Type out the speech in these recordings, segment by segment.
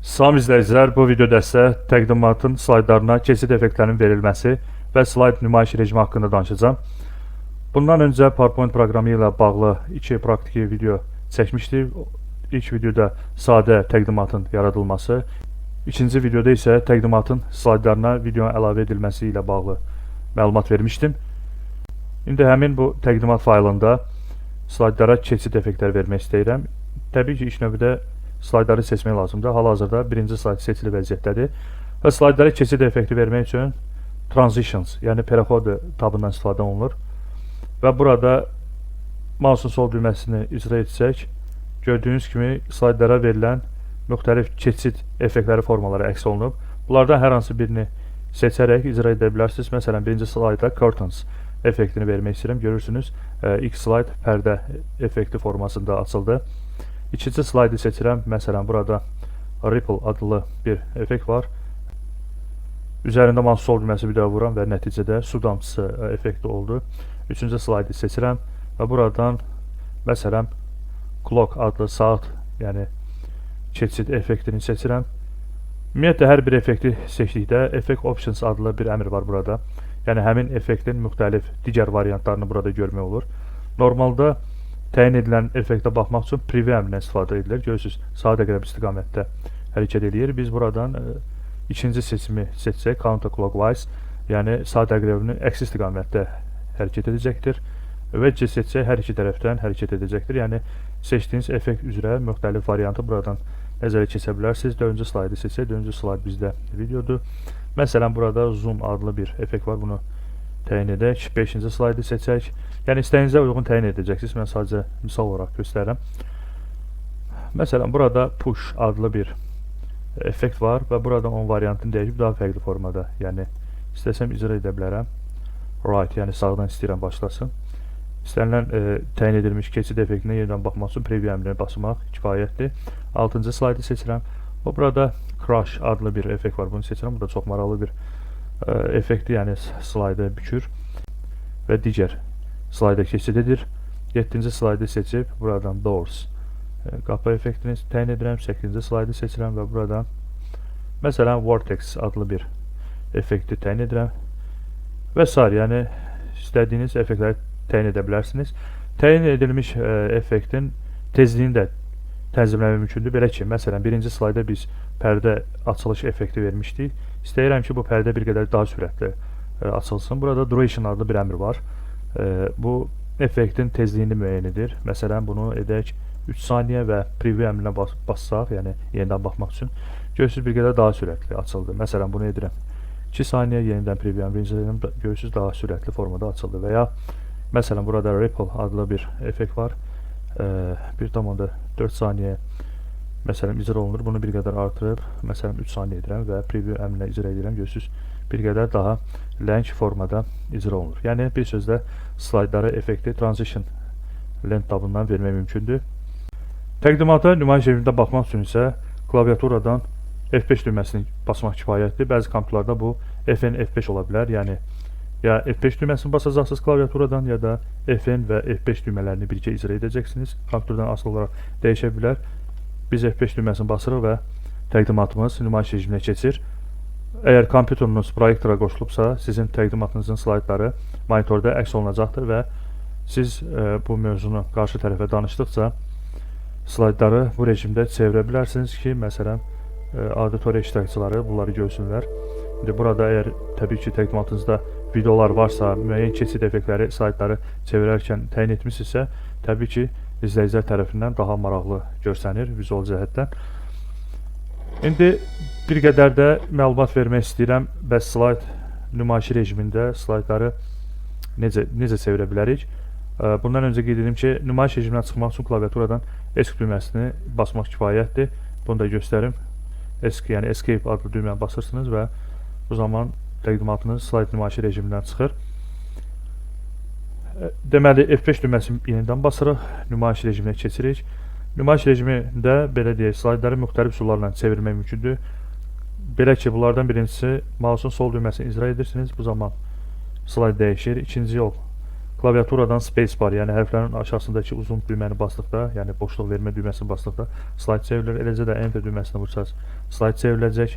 Salam izləyicilər, bu videoda isə təqdimatın slaydlarına keçid effektlərinin verilməsi və slayd nümayiş rejimi haqqında danışacağam. Bundan öncə PowerPoint proqramı ilə bağlı iki praktiki video çəkmişdik. İlk videoda sadə təqdimatın yaradılması, ikinci videoda isə təqdimatın slaydlarına videonun əlavə edilməsi ilə bağlı məlumat vermişdim. İndi həmin bu təqdimat faylında slaydlara keçid effektləri vermək istəyirəm. Təbii ki, ilk növbədə slaydları seçmək lazımdır. Hal-hazırda birinci slayd seçili vəziyyətdədir. Və slaydlara keçid effekti vermək üçün Transitions, yəni Perexod tabından istifadə olunur. Və burada mouse'un sol düyməsini icra etsək, gördüyünüz kimi slaydlara verilən müxtəlif keçid effektləri formaları əks olunub. Bunlardan hər hansı birini seçərək icra edə bilərsiniz. Məsələn, birinci slayda Curtains effektini vermək istəyirəm. Görürsünüz, ilk slayd pərdə effekti formasında açıldı. İkinci slaydı seçirəm. Məsələn, burada Ripple adlı bir effekt var. Üzərində mouse sol düyməsi bir daha vuram və nəticədə su damcısı effekti oldu. Üçüncü slaydı seçirəm və buradan məsələn Clock adlı saat, yəni keçid effektini seçirəm. Ümumiyyətlə, hər bir effekti seçdikdə Effect Options adlı bir əmr var burada. Yəni, həmin effektin müxtəlif digər variantlarını burada görmək olur. Normalda təyin edilən effektə baxmaq üçün Preview əmrindən istifadə edilir. Görürsünüz, saat əqrəb istiqamətdə hərəkət edir. Biz buradan ikinci seçimi seçsək, Counterclockwise, yəni saat əqrəbinin əksi istiqamətdə hərəkət edəcəkdir. Wedge seçsək, hər iki tərəfdən hərəkət edəcəkdir. Yəni, seçdiyiniz effekt üzrə müxtəlif variantı buradan nəzərə keçə bilərsiniz. Dördüncü slaydı seçsək, dördüncü slayd bizdə videodur. Məsələn, burada Zoom adlı bir effekt var. Bunu təyin edək. Beşinci slaydı seçək. Yəni, istəyinizə uyğun təyin edəcəksiniz. Mən sadəcə misal olaraq göstərirəm. Məsələn, burada Push adlı bir effekt var və burada onun variantını dəyişib daha fərqli formada. Yəni, istəsəm icra edə bilərəm. Right, yəni sağdan istəyirəm başlasın. İstənilən təyin edilmiş keçid effektinə yenidən baxmaq üçün Preview əmrini basmaq kifayətdir. 6-cı slaydı seçirəm. O burada Crush adlı bir effekt var. Bunu seçirəm. Bu da çox maraqlı bir effekti, yəni slaydı bükür və digər slayda keçid edir. 7-ci slaydı seçib buradan Doors qapı effektini təyin edirəm. 8-ci slaydı seçirəm və buradan məsələn Vortex adlı bir effekti təyin edirəm və s. Yəni istədiyiniz effektləri təyin edə bilərsiniz. Təyin edilmiş effektin tezliyini də tənzimləmək mümkündür. Belə ki, məsələn, birinci slayda biz pərdə açılış effekti vermişdik. İstəyirəm ki, bu pərdə bir qədər daha sürətli açılsın. Burada Duration adlı bir əmr var. Bu effektin tezliyini müəyyən edir. Məsələn, bunu edək 3 saniyə və Preview əmrinə bassaq, yəni yenidən baxmaq üçün, görürsünüz, bir qədər daha sürətli açıldı. Məsələn, bunu edirəm 2 saniyə, yenidən Preview əmrini izləyirəm, görürsünüz, daha sürətli formada açıldı. Və ya məsələn, burada Ripple adlı bir effekt var. 1,4 saniyə məsələn icra olunur. Bunu bir qədər artırıb, məsələn 3 saniyə edirəm və Preview əmrinə icra edirəm. Görürsünüz, bir qədər daha ləng formada icra olunur. Yəni, bir sözlə slaydlara effekti Transition Length tabından vermək mümkündür. Təqdimata nümayiş rejimində baxmaq üçün isə klaviaturadan F5 düyməsini basmaq kifayətdir. Bəzi kompüterlərdə bu FN F5 ola bilər. Yəni, ya F5 düyməsini basacaqsınız klaviaturadan, ya da FN və F5 düymələrini birgə icra edəcəksiniz. Kompüterdən asılı olaraq dəyişə bilər. Biz F5 düyməsini basırıq və təqdimatımız nümayiş rejiminə keçir. Əgər kompüteriniz proyektora qoşulubsa, sizin təqdimatınızın slaydları monitorda əks olunacaqdır və siz bu mövzunu qarşı tərəfə danışdıqca slaydları bu rejimdə çevirə bilərsiniz ki, məsələn, auditoriya iştirakçıları bunları görsünlər. İndi burada əgər təbii ki, təqdimatınızda videolar varsa, müəyyən keçid effektləri slaydları çevirərkən təyin etmişsinizsə, təbii ki, izləyicilər tərəfindən daha maraqlı görsənir vizual cəhətdən. İndi bir qədər də məlumat vermək istəyirəm. Bəs slayd nümayişi rejimində slaydları necə çevirə bilərik? Bundan öncə qeyd edim ki, nümayiş rejimindən çıxmaq üçün klaviaturadan ESC düyməsini basmaq kifayətdir. Bunu da göstərim. ESC, yəni Escape adlı düyməni basırsınız və bu zaman təqdimatınız slayd nümayişi rejimindən çıxır. Deməli, F5 düyməsini yenidən basırıq, nümayiş rejiminə keçirik. Nümayiş rejimində, belə deyək, slaydları müxtəlif üsullarla çevirmək mümkündür. Belə ki, bunlardan birincisi, mouse'un sol düyməsini icra edirsiniz. Bu zaman slayd dəyişir. İkinci yol, klaviaturadan spacebar, yəni hərflərin aşağısındakı uzun düyməni basdıqda, yəni boşluq vermə düyməsini basdıqda slayd çevrilir. Eləcə də enter düyməsini vursaz slayd çevriləcək.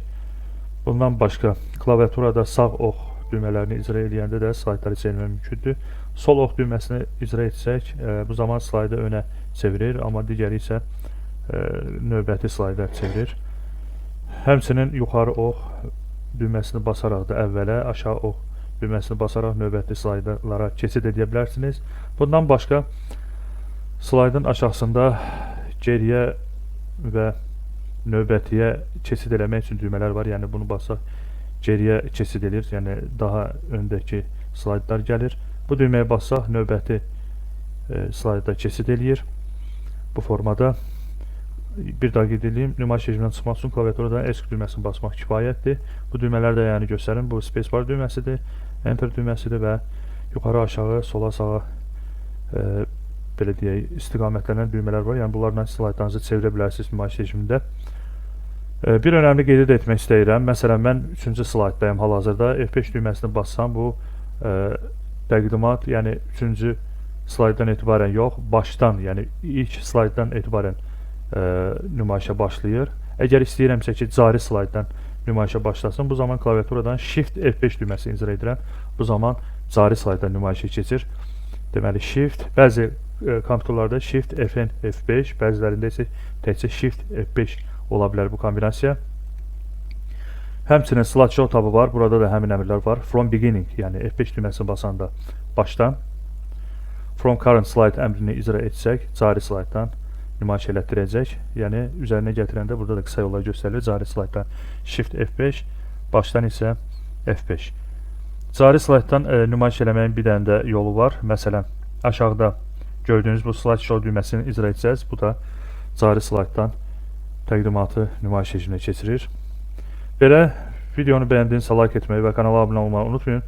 Bundan başqa klaviaturada sağ ox düymələrini icra edəndə də slaydları çevirmək mümkündür. Sol ox düyməsini icra etsək, bu zaman slaydı önə çevirir, amma digəri isə növbəti slayda çevirir. Həmçinin yuxarı ox düyməsini basaraq da əvvələ, aşağı ox düyməsini basaraq növbəti slaydalara keçid edə bilərsiniz. Bundan başqa slaydın aşağısında geriyə və növbətiyə keçid eləmək üçün düymələr var. Yəni bunu basaq geriyə keçid edir, yəni daha öndəki slaydlar gəlir. Bu düyməyə bassaq növbəti slayda keçid eləyir. Bu formada bir daha qeyd edeyim, nümayiş rejimindən çıxmaq üçün klaviaturadan ESC düyməsini basmaq kifayətdir. Bu düymələr də yəni göstərin, bu spacebar düyməsidir, enter düyməsidir və yuxarı aşağı, sola sağa belə deyək, istiqamətlənən düymələr var. Yəni bunlarla slaydlarınızı çevirə bilərsiniz nümayiş rejimində. Bir önəmli qeyd etmək istəyirəm. Məsələn, mən 3-cü slayddayım hal-hazırda. F5 düyməsini bassam, bu təqdimat, yəni 3-cü slayddan etibarən yox, başdan, yəni ilk slayddan etibarən nümayişə başlayır. Əgər istəyirəmsə ki, cari slayddan nümayişə başlasın, bu zaman klaviaturadan Shift F5 düyməsini icra edirəm. Bu zaman cari slayddan nümayişə keçir. Deməli, Shift, bəzi kompüterlərdə Shift Fn F5, bəzilərində isə təkcə Shift F5 ola bilər bu kombinasiya. Həmçinin slideshow tabı var. Burada da həmin əmrlər var. From beginning, yəni F5 düyməsini basanda başdan. From current slide əmrini icra etsək, cari slayddan nümayiş elətdirəcək. Yəni üzərinə gətirəndə burada da qısa yollar göstərilir. Cari slayddan Shift F5, başdan isə F5. Cari slayddan nümayiş eləməyin bir dənə də yolu var. Məsələn, aşağıda gördüyünüz bu slideshow düyməsini icra etsəz, bu da cari slayddan təqdimatı nümayiş rejiminə keçirir. Belə videonu bəyəndiyinizsə like etməyi və kanala abunə olmağı unutmayın.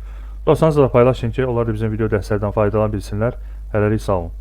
Dostlarınızla da paylaşın ki, onlar da bizim video dərslərdən faydalana bilsinlər. Hələlik sağ olun.